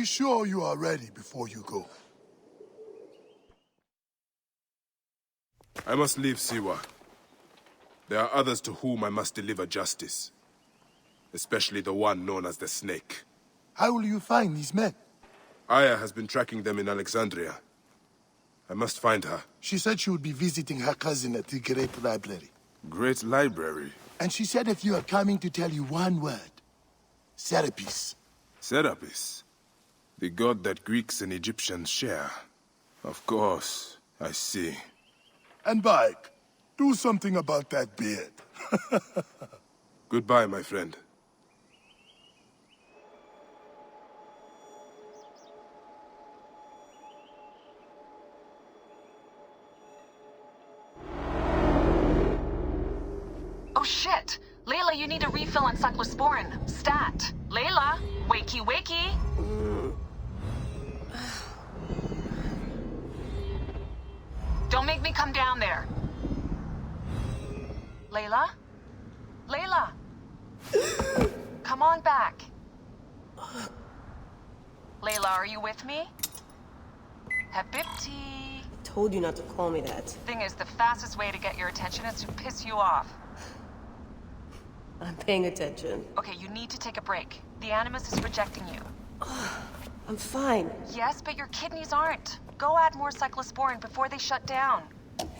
sure you are ready before you go. I must leave Siwa. There are others to whom I must deliver justice. Especially the one known as the Snake. How will you find these men? Aya has been tracking them in Alexandria. I must find her. She said she would be visiting her cousin at the Great Library. Great Library? And she said if you are coming to tell you one word. Serapis. Serapis? The god that Greeks and Egyptians share. Of course, I see. And Bike, do something about that beard. Goodbye, my friend. Oh shit! Layla, you need a refill on cyclosporin. Stat. Layla, wakey wakey! Don't make me come down there. Layla? Layla! Come on back. Layla, are you with me? Habibti. Told you not to call me that. Thing is, the fastest way to get your attention is to piss you off. I'm paying attention. Okay, you need to take a break. The Animus is rejecting you. I'm fine. Yes, but your kidneys aren't. Go add more cyclosporin before they shut down.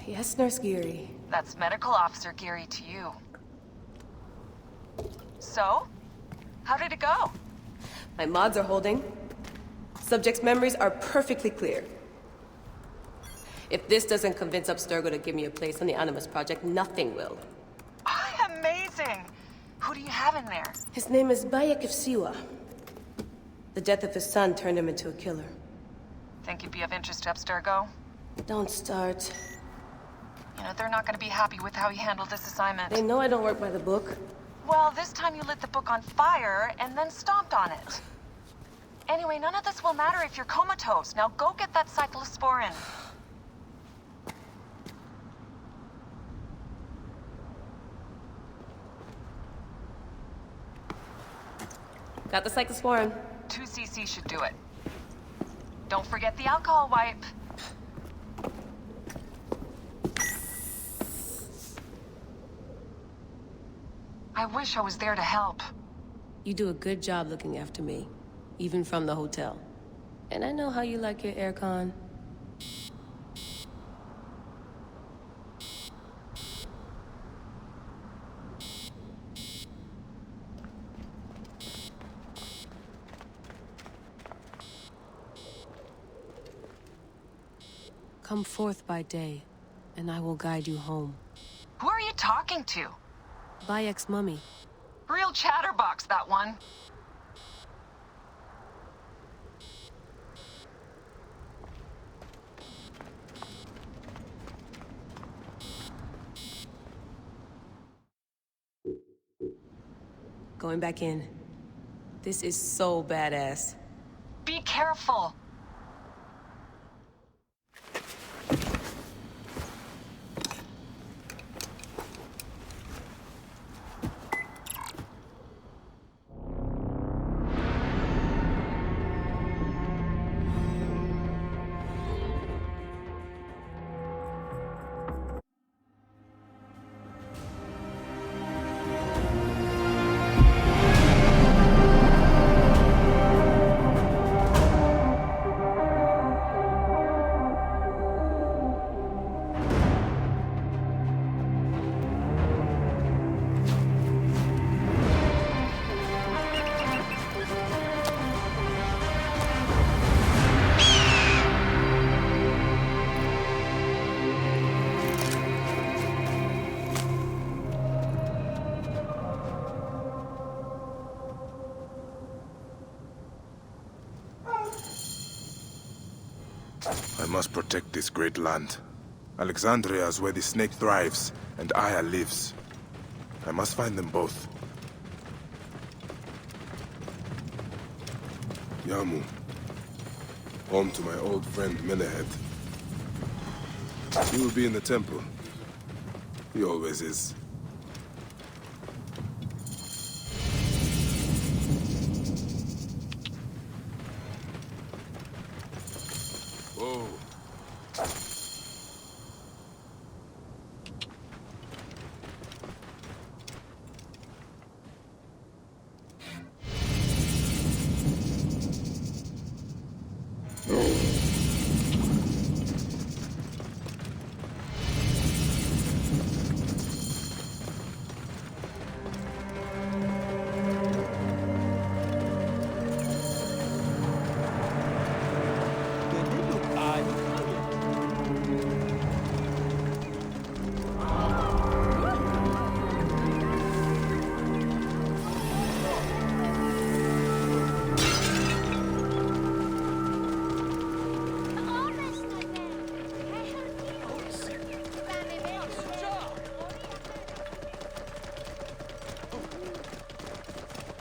Yes, Nurse Geary. That's Medical Officer Geary to you. So? How did it go? My mods are holding. Subject's memories are perfectly clear. If this doesn't convince Abstergo to give me a place on the Animus Project, nothing will. Amazing! Who do you have in there? His name is Départ de Siwa. The death of his son turned him into a killer. Think you'd be of interest to Abstergo? Don't start. You know, they're not going to be happy with how he handled this assignment. They know I don't work by the book. Well, this time you lit the book on fire and then stomped on it. Anyway, none of this will matter if you're comatose. Now go get that cyclosporin. Got the cyclosporin. 2 cc should do it. Don't forget the alcohol wipe. I wish I was there to help. You do a good job looking after me, even from the hotel. And I know how you like your aircon. Come forth by day, and I will guide you home. Who are you talking to? Bayek's mummy. Real chatterbox, that one. Going back in. This is so badass. Be careful. I must protect this great land. Alexandria is where the snake thrives, and Aya lives. I must find them both. Yamu. Home to my old friend Menehet. He will be in the temple. He always is. Oh.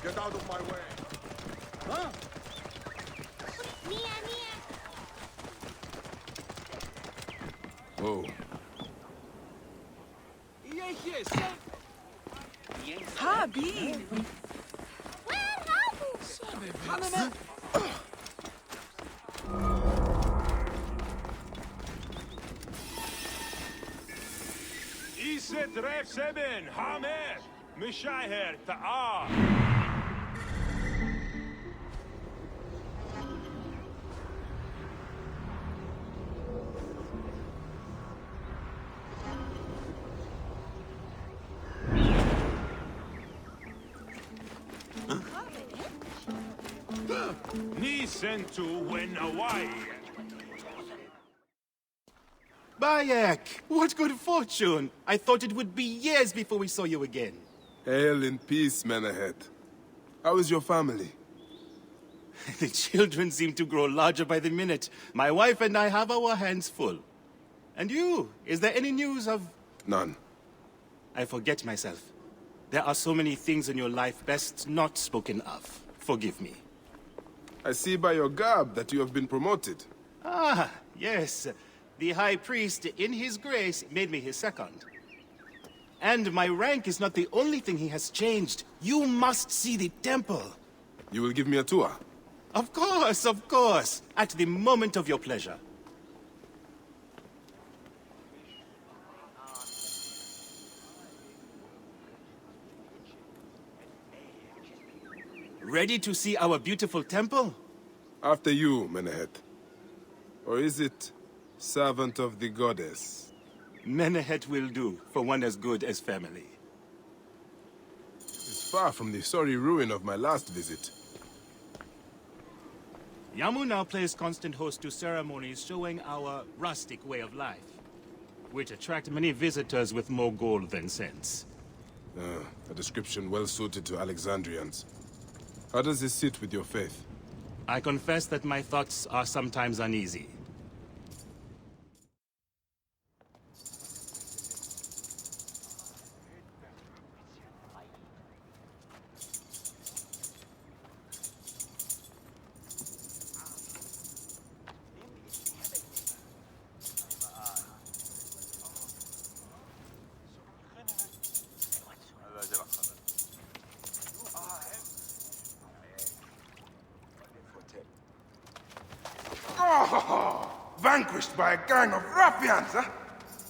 Get out of my way. Huh? Whoa. Habi! Iset Ref Seben, Hamer, Mishaher, Ta'a. Ni sentu when away. Bayek, what good fortune! I thought it would be years before we saw you again. Hail in peace, Menahet. How is your family? The children seem to grow larger by the minute. My wife and I have our hands full. And you, is there any news of... None. I forget myself. There are so many things in your life best not spoken of. Forgive me. I see by your garb that you have been promoted. Ah, yes. The High Priest, in his grace, made me his second. And my rank is not the only thing he has changed. You must see the temple. You will give me a tour? Of course, of course. At the moment of your pleasure. Ready to see our beautiful temple? After you, Menahet. Or is it servant of the goddess? Menahet will do, for one as good as family. It's far from the sorry ruin of my last visit. Yamu now plays constant host to ceremonies showing our rustic way of life, which attract many visitors with more gold than sense. A description well suited to Alexandrians. How does this sit with your faith? I confess that my thoughts are sometimes uneasy. Oh, vanquished by a gang of ruffians, huh?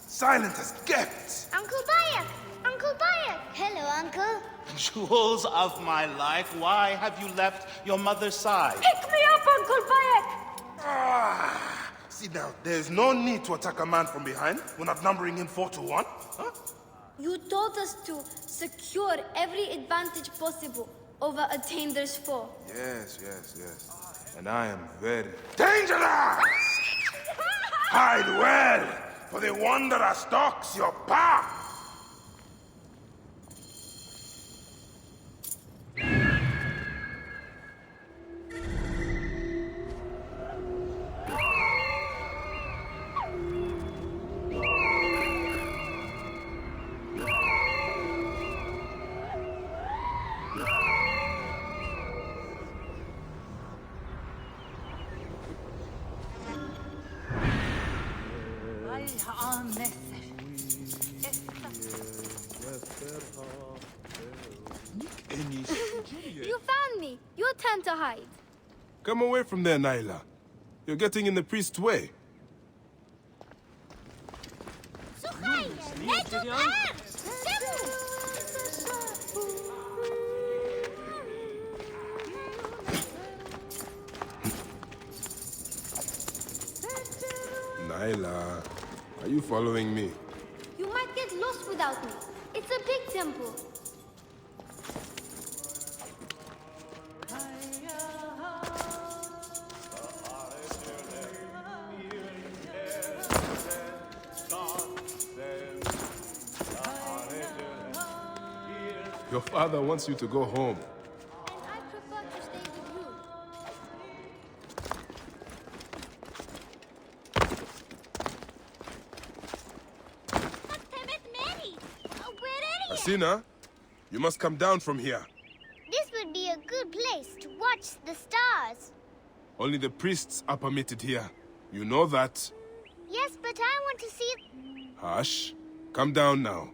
Silent as gifts. Uncle Bayek! Uncle Bayek! Hello, Uncle. Jewels of my life, why have you left your mother's side? Pick me up, Uncle Bayek! Ah, see now, there's no need to attack a man from behind. We're not numbering him 4-1, huh? You told us to secure every advantage possible over a Tander's foe. Yes. And I am very dangerous! Hide well, for the wanderer stalks your path! You found me. Your turn to hide. Come away from there, Naila. You're getting in the priest's way. Nyla, are you following me? You might get lost without me. It's a big temple. Your father wants you to go home. And I prefer to stay with you. Asina, you must come down from here. This would be a good place to watch the stars. Only the priests are permitted here. You know that. Yes, but I want to see... Hush. Come down now.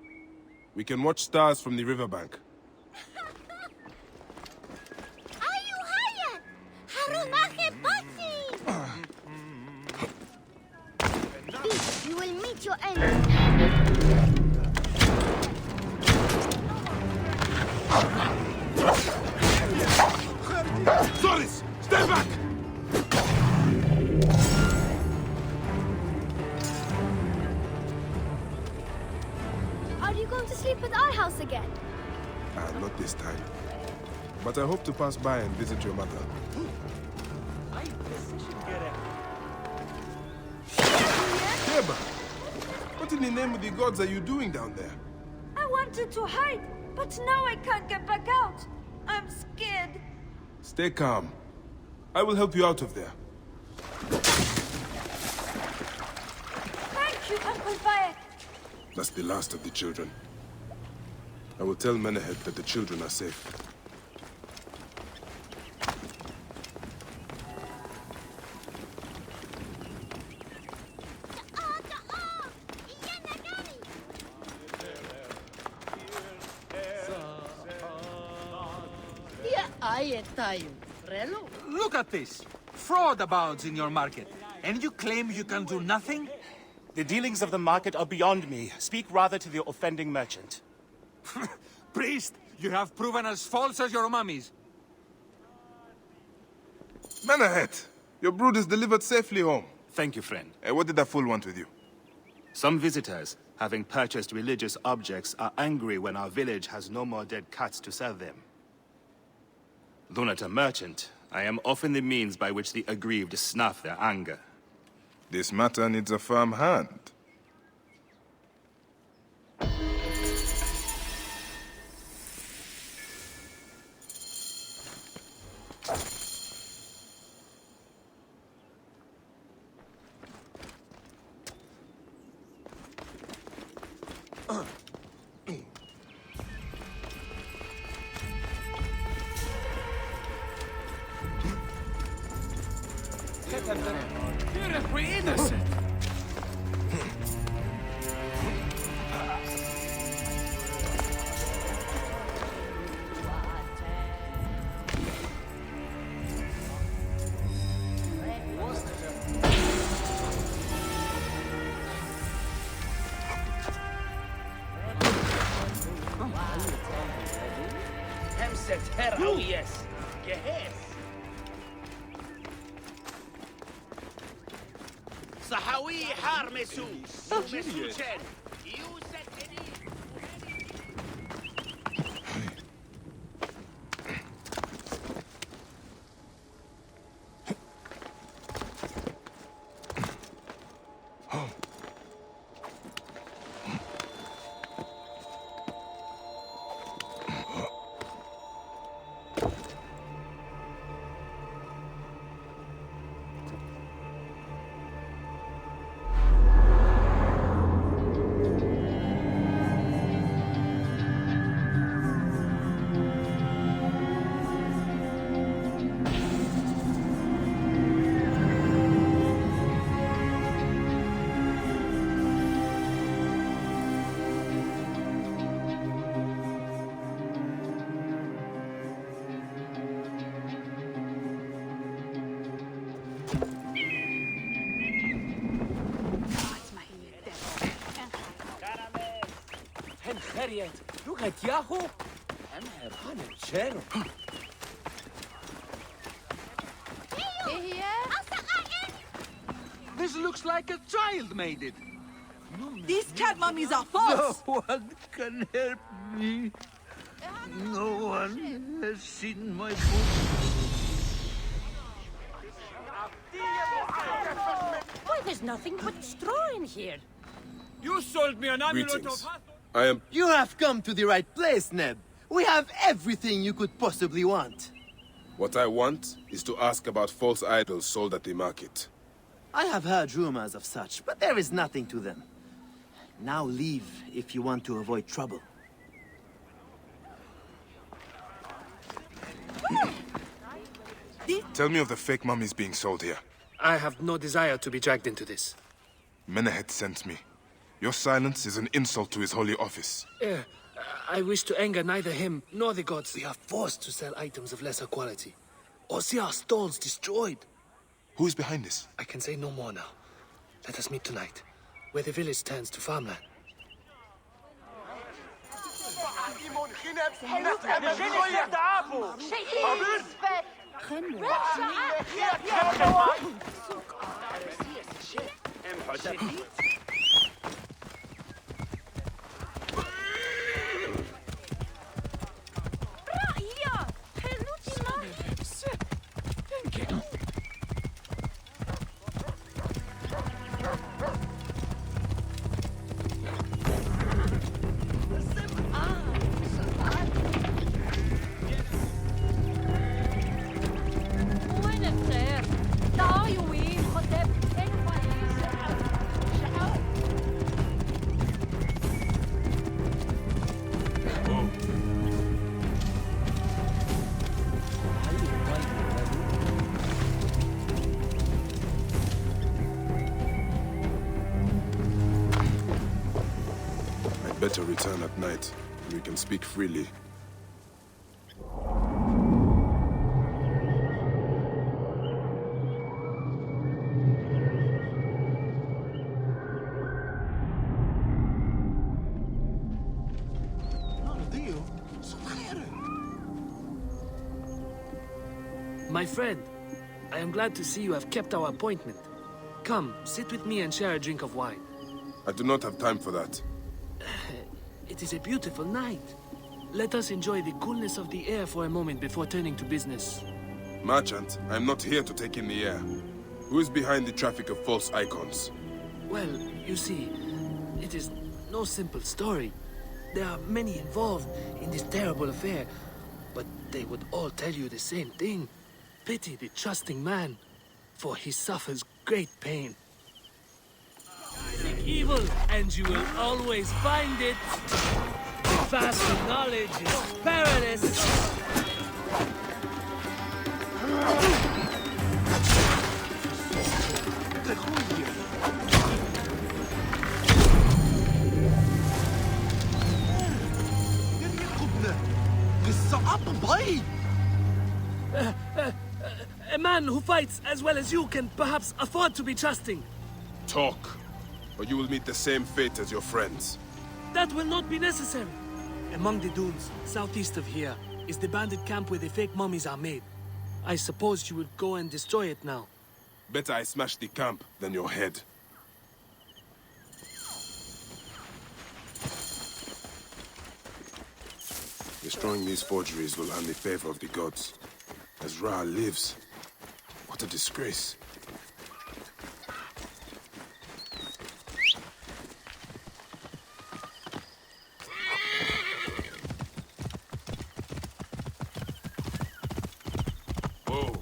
We can watch stars from the riverbank. Ayu hayat! Harumache basi! You will meet your end. Zoris! Stay back! Are you going to sleep at our house again? Not this time. But I hope to pass by and visit your mother. Keba! What in the name of the gods are you doing down there? I wanted to hide, but now I can't get back out. I'm scared. Stay calm. I will help you out of there. Thank you, Uncle Bayek. That's the last of the children. I will tell Menehet that the children are safe. Look at this. Fraud abounds in your market. And you claim you can do nothing? The dealings of the market are beyond me. Speak rather to the offending merchant. Priest, you have proven as false as your mummies. Menehet! Your brood is delivered safely home. Thank you, friend. What did that fool want with you? Some visitors, having purchased religious objects, are angry when our village has no more dead cats to sell them. Though not a merchant, I am often the means by which the aggrieved snuff their anger. This matter needs a firm hand. We're innocent. صحوي حارمسو ومسوشن Harriet. Look at Yahoo. I'm her channel. This looks like a child made it. These cat mummies are false! No one can help me. No one has seen my book. Why, there's nothing but straw in here. You sold me an amulet Greetings. of... I am... You have come to the right place, Neb. We have everything you could possibly want. What I want is to ask about false idols sold at the market. I have heard rumors of such, but there is nothing to them. Now leave if you want to avoid trouble. Tell me of the fake mummies being sold here. I have no desire to be dragged into this. Menehet sent me. Your silence is an insult to his holy office. I wish to anger neither him nor the gods. We are forced to sell items of lesser quality, or see our stalls destroyed. Who is behind this? I can say no more now. Let us meet tonight, where the village turns to farmland. Better return at night, and we can speak freely. My friend, I am glad to see you have kept our appointment. Come, sit with me and share a drink of wine. I do not have time for that. It is a beautiful night. Let us enjoy the coolness of the air for a moment before turning to business. Merchant, I am not here to take in the air. Who is behind the traffic of false icons? Well, you see, it is no simple story. There are many involved in this terrible affair, but they would all tell you the same thing. Pity the trusting man, for he suffers great pain. Seek evil, and you will always find it. The path to knowledge is perilous. A man who fights as well as you can perhaps afford to be trusting. Talk, or you will meet the same fate as your friends. That will not be necessary. Among the dunes, southeast of here, is the bandit camp where the fake mummies are made. I suppose you would go and destroy it now. Better I smash the camp than your head. Destroying these forgeries will earn the favor of the gods. As Ra lives, what a disgrace. Whoa.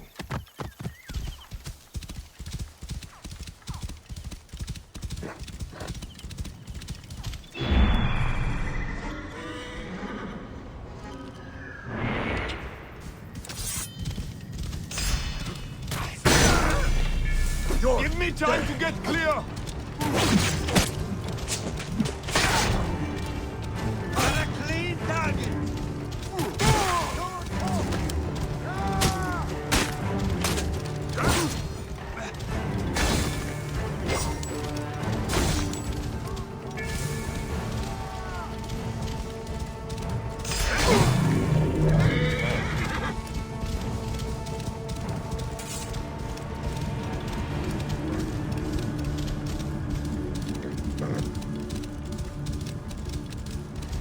Give me time to get clear! On a clean target!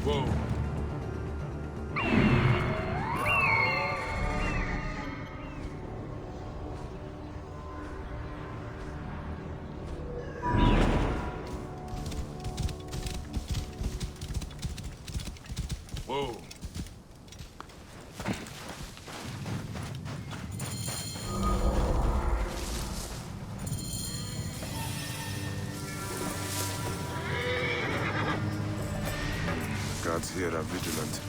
Whoa. Whoa. Guards here are vigilant.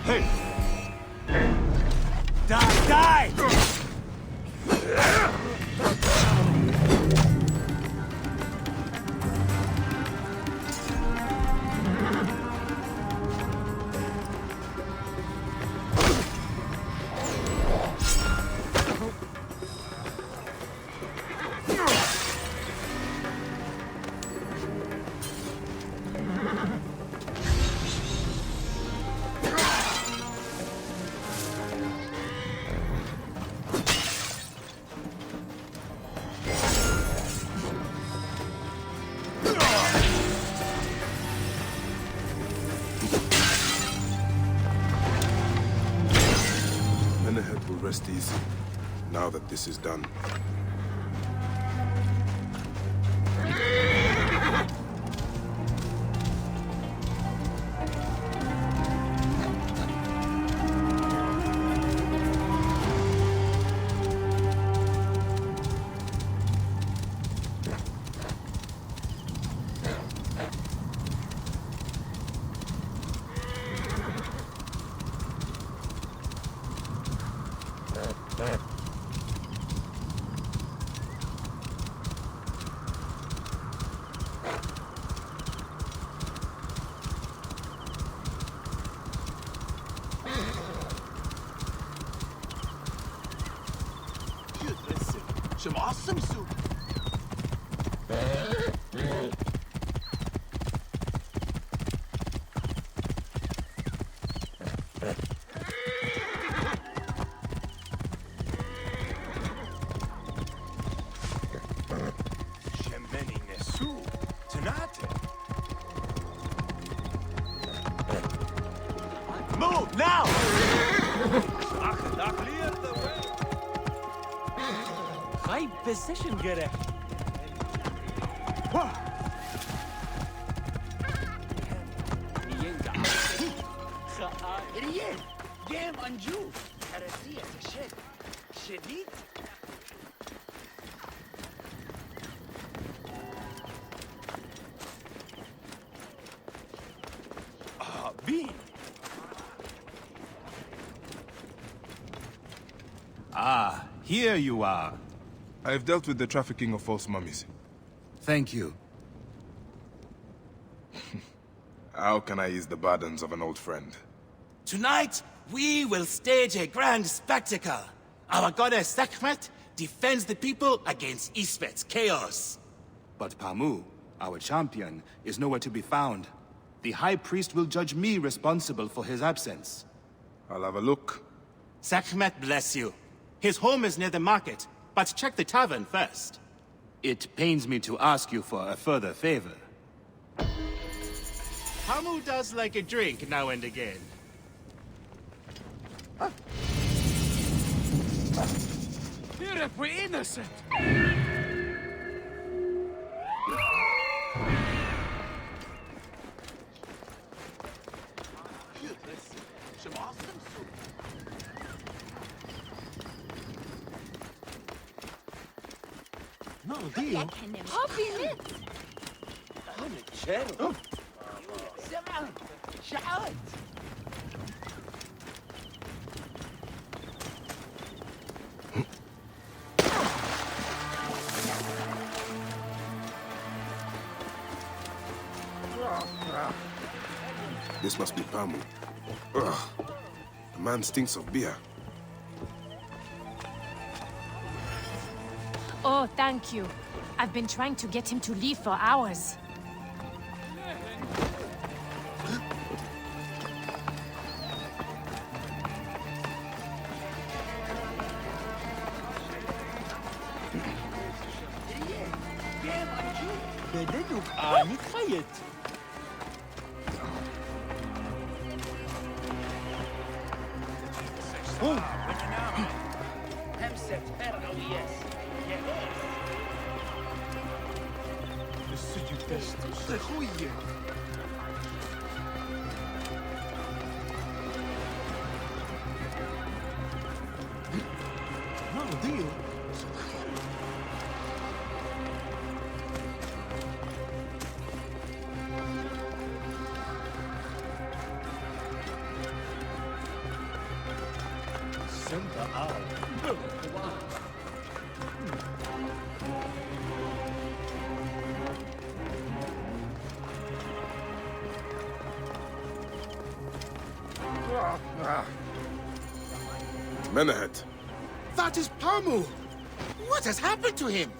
Hey! Die! Menahet will rest easy, now that this is done. Some awesome soup. Move now! Clear the way. High position gerecht. Idiot! Damn Anju! Heresia, shit. Shedit? Bean! Ah, here you are. I've dealt with the trafficking of false mummies. Thank you. How can I ease the burdens of an old friend? Tonight, we will stage a grand spectacle. Our goddess Sekhmet defends the people against Isfet's chaos. But Pamu, our champion, is nowhere to be found. The High Priest will judge me responsible for his absence. I'll have a look. Sekhmet bless you. His home is near the market, but check the tavern first. It pains me to ask you for a further favor. Pamu does like a drink now and again. Here if we're innocent! Some awesome soup. No deal. Happy lit. سمع شعرت This must be Pamu. Ugh. The man stinks of beer. Oh, thank you. I've been trying to get him to leave for hours. Men ahead. That is Pamu! What has happened to him?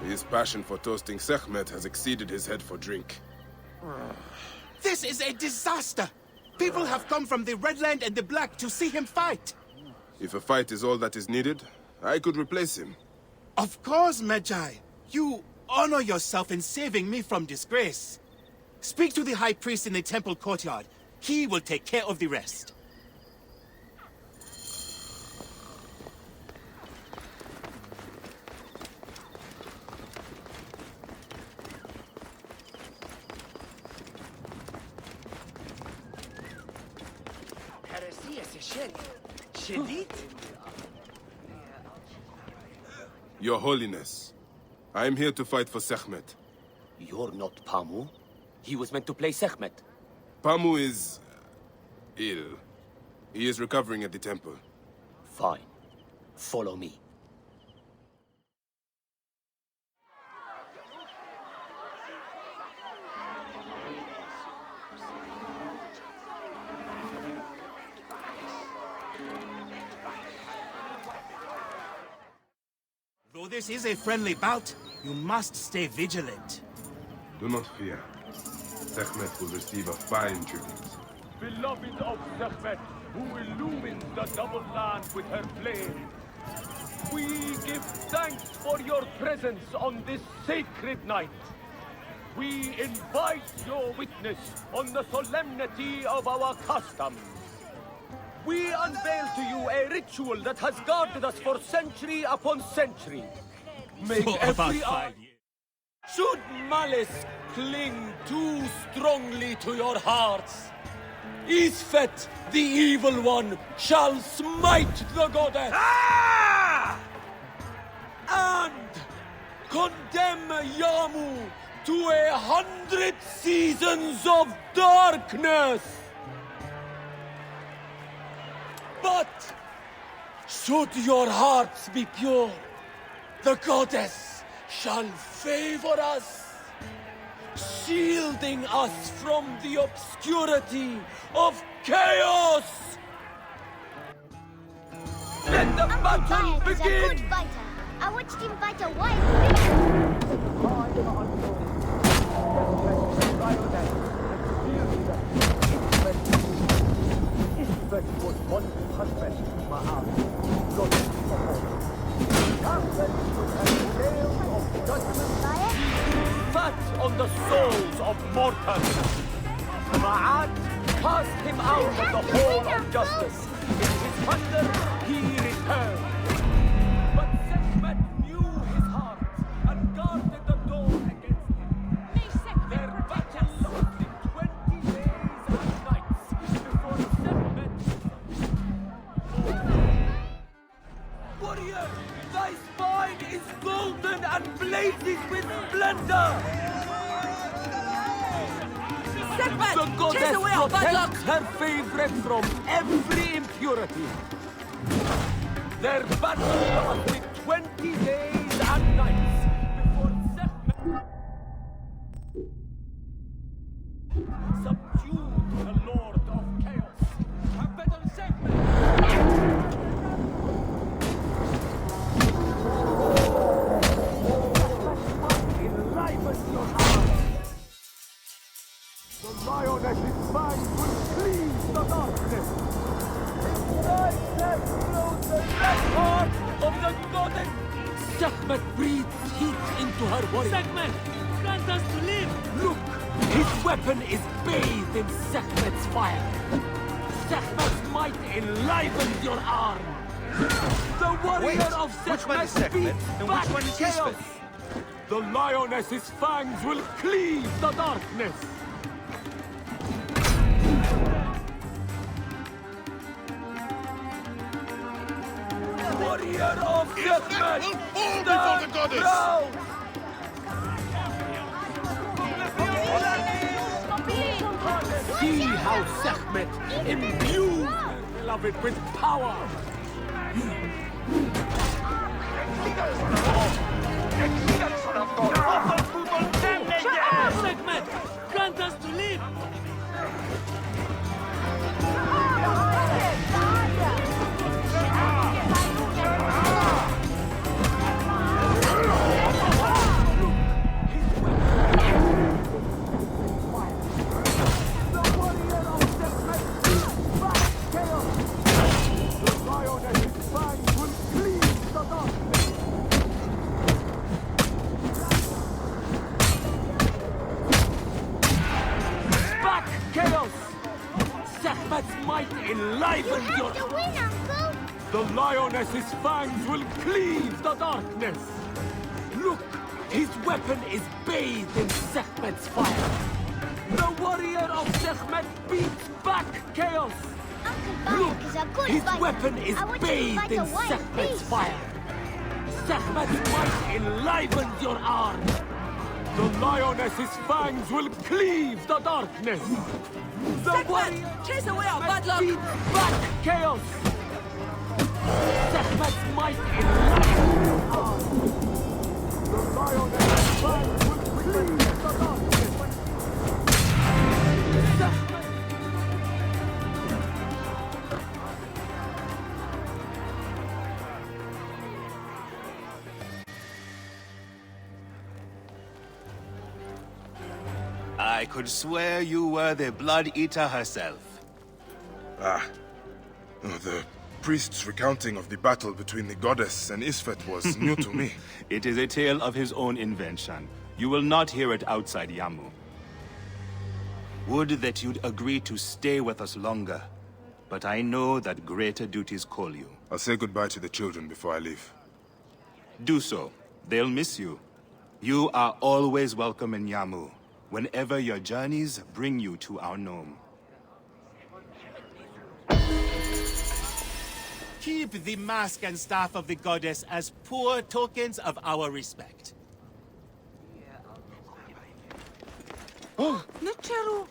His passion for toasting Sekhmet has exceeded his head for drink. This is a disaster! People have come from the Red Land and the Black to see him fight. If a fight is all that is needed, I could replace him. Of course, Magi. You honor yourself in saving me from disgrace. Speak to the High Priest in the temple courtyard. He will take care of the rest. Your Holiness, I am here to fight for Sekhmet. You're not Pamu. He was meant to play Sekhmet. Pamu is ill. He is recovering at the temple. Fine. Follow me. Though this is a friendly bout, you must stay vigilant. Do not fear. Sekhmet will receive a fine tribute. Beloved of Sekhmet, who illumines the double land with her flame, we give thanks for your presence on this sacred night. We invite your witness on the solemnity of our customs. We unveil to you a ritual that has guarded us for century upon century. Make every eye. Should malice cling too strongly to your hearts, Isfet, the evil one, shall smite the goddess. And condemn Yamu to 100 seasons of darkness. But should your hearts be pure, the goddess shall favor us, shielding us from the obscurity of chaos. Let the battle begin! Is a good fighter. I watched him fight a wild Fat on the souls of mortals. Ma'at cast him out of the hall of justice. In his thunder, he returned. But Sekhmet knew his heart and guarded the door against him. Their battle lasted 20 days and nights before Sekhmet... Warrior, thy spine is golden and blazes with splendor! The goddess protects her favorite from every impurity. Their battle lasted 20 days and nights before Sekhmet subdued the Lord of Chaos. Capital Sekhmet! Heart of the goddess! Sekhmet breathes heat into her body. Sekhmet, grant us to live! Look! His weapon is bathed in Sekhmet's fire. Sekhmet's might enlivens your arm. The warrior of Sekhmet beats back chaos. The lioness's fangs will cleave the darkness. Warrior of Sekhmet, will fall before the goddess. Proud. See how Sekhmet imbues her beloved with power. Sekhmet, grant us to live! Enliven your... The lioness's fangs will cleave the darkness. Look, his weapon is bathed in Sekhmet's fire. The warrior of Sekhmet beats back chaos. Look, his weapon is bathed in Sekhmet's fire. Sekhmet's might enlivens your arm. The lioness's fangs will cleave the darkness. The warrior chase away our bad luck! beats back chaos. Sekhmet's might enlivens your arm. The lioness's fangs will cleave the darkness. I could swear you were the Blood Eater herself. The priest's recounting of the battle between the goddess and Isfet was new to me. It is a tale of his own invention. You will not hear it outside Yamu. Would that you'd agree to stay with us longer. But I know that greater duties call you. I'll say goodbye to the children before I leave. Do so. They'll miss you. You are always welcome in Yamu, whenever your journeys bring you to our gnome. Keep the mask and staff of the goddess as poor tokens of our respect. Oh, Nechero!